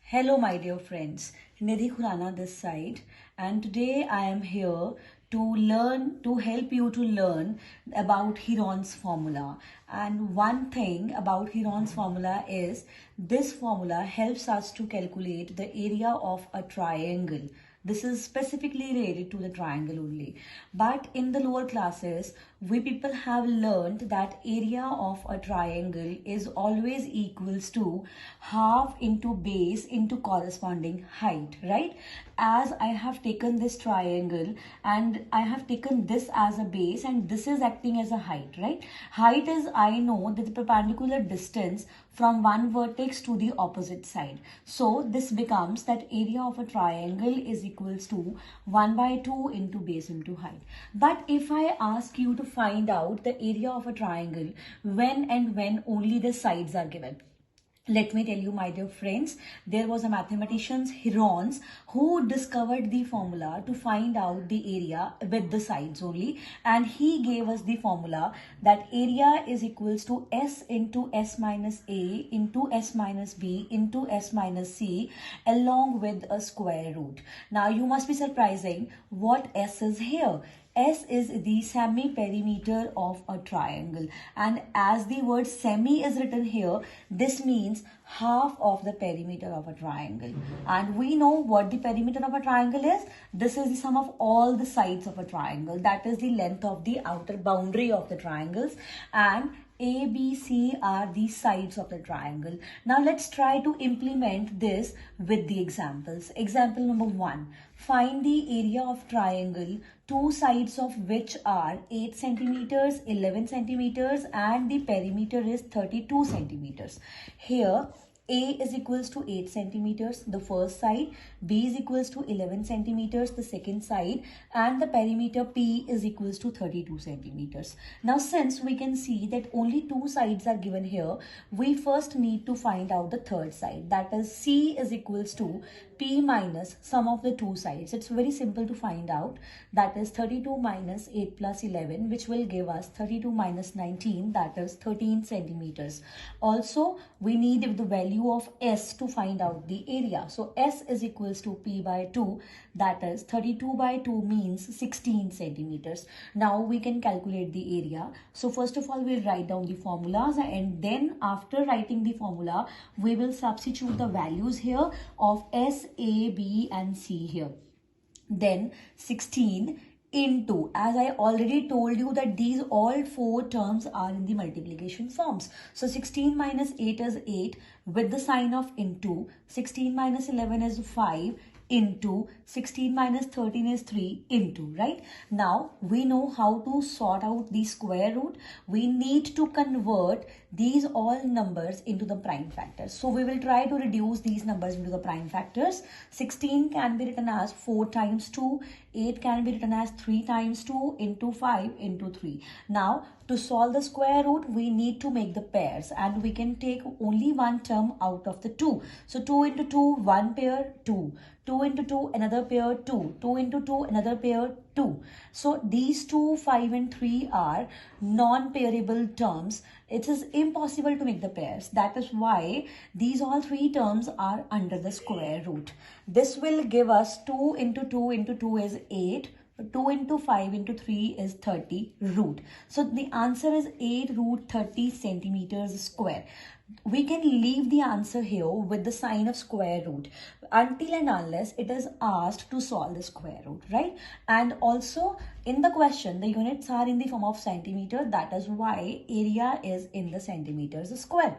Hello, my dear friends. Nidhi Khurana this side, and today I am here to help you to learn about Heron's formula. And one thing about Heron's formula is this formula helps us to calculate the area of a triangle. This is specifically related to the triangle only. But in the lower classes, we people have learned that area of a triangle is always equals to half into base into corresponding height, right? As I have taken this triangle and I have taken this as a base and this is acting as a height, right? Height is, I know, the perpendicular distance from one vertex to the opposite side. So this becomes that area of a triangle is equals to 1 by 2 into base into height. But if I ask you to find out the area of a triangle when only the sides are given, let me tell you, my dear friends, there was a mathematician, Heron, who discovered the formula to find out the area with the sides only. And he gave us the formula that area is equals to S into S minus A into S minus B into S minus C along with a square root. Now, you must be surprising what S is here. S is the semi-perimeter of a triangle, and as the word semi is written here, this means half of the perimeter of a triangle. And we know what the perimeter of a triangle is. This is the sum of all the sides of a triangle. That is the length of the outer boundary of the triangles, and A, B, C are the sides of the triangle. Now let's try to implement this with the examples. Example number 1. Find the area of triangle, two sides of which are 8 centimeters, 11 centimeters, and the perimeter is 32 centimeters. Here, A is equals to 8 centimeters, the first side, B is equals to 11 centimeters, the second side, and the perimeter P is equals to 32 centimeters. Now, since we can see that only two sides are given here, we first need to find out the third side. That is, C is equals to P minus sum of the two sides. It's very simple to find out. That is 32 minus 8 plus 11, which will give us 32 minus 19, that is 13 centimeters. Also, we need the value of S to find out the area. So S is equals to P by 2, that is 32 by 2 means 16 centimeters. Now we can calculate the area. So first of all, we'll write down the formulas, and then after writing the formula, we will substitute the values here of S, A, B and C here. Then 16 into, as I already told you that these all four terms are in the multiplication forms. So 16 minus 8 is 8 with the sign of into. 16 minus 11 is 5 into. 16 minus 13 is 3 into, right? Now we know how to sort out the square root. We need to convert these all numbers into the prime factors. So we will try to reduce these numbers into the prime factors. 16 can be written as 4 times 2. 8 can be written as 3 times 2 into 5 into 3. Now, to solve the square root, we need to make the pairs, and we can take only one term out of the two. So 2 into 2, one pair, 2. 2 into 2, another pair, 2. 2 into 2, another pair, 2. So these 2, 5 and 3 are non-pairable terms. It is impossible to make the pairs. That is why these all three terms are under the square root. This will give us 2 into 2 into 2 is 8. 2 into 5 into 3 is 30 root. So the answer is 8 root 30 centimeters square. We can leave the answer here with the sign of square root until and unless it is asked to solve the square root, right? And also in the question, the units are in the form of centimeter. That is why area is in the centimeters square.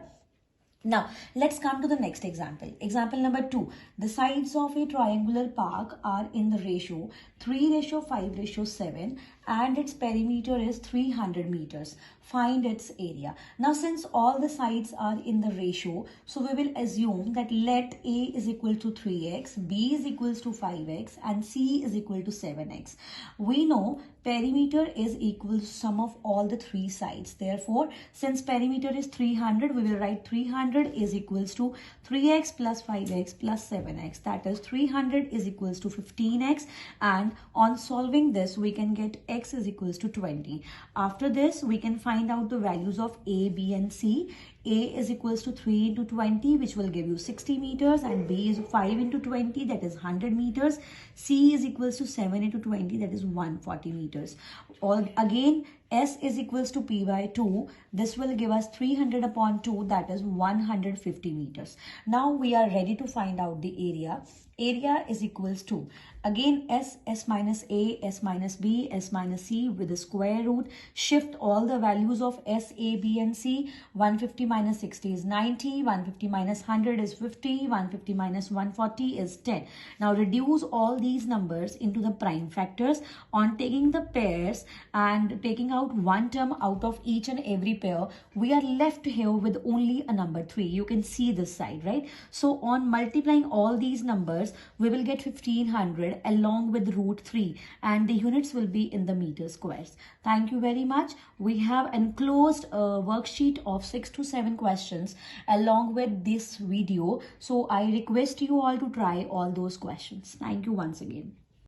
Now, let's come to the next example. Example number 2. The sides of a triangular park are in the ratio 3:5:7 and its perimeter is 300 meters. Find its area. Now, since all the sides are in the ratio, so we will assume that let A is equal to 3x, B is equals to 5x and C is equal to 7x. We know perimeter is equal to sum of all the three sides. Therefore, since perimeter is 300, we will write 300 is equals to 3x plus 5x plus 7x. That is 300 is equals to 15x, and on solving this, we can get x is equals to 20. After this, we can find out the values of A, B and C. A is equals to 3 into 20, which will give you 60 meters, and B is 5 into 20, that is 100 meters. C is equals to 7 into 20, that is 140 meters. All again, S is equals to P by 2. This will give us 300 upon 2, that is 150 meters. Now we are ready to find out the area. Area is equals to, again, S minus A, S minus B, S minus C with the square root. Shift all the values of S, A, B and C. 150 minus 60 is 90, 150 minus 100 is 50, 150 minus 140 is 10. Now reduce all these numbers into the prime factors. On taking the pairs and taking out one term out of each and every pair, we are left here with only a number 3. You can see this side, right? So on multiplying all these numbers, we will get 1500 along with root 3, and the units will be in the meter squares. Thank you very much. We have enclosed a worksheet of 6 to 7 questions along with this video. So I request you all to try all those questions. Thank you once again.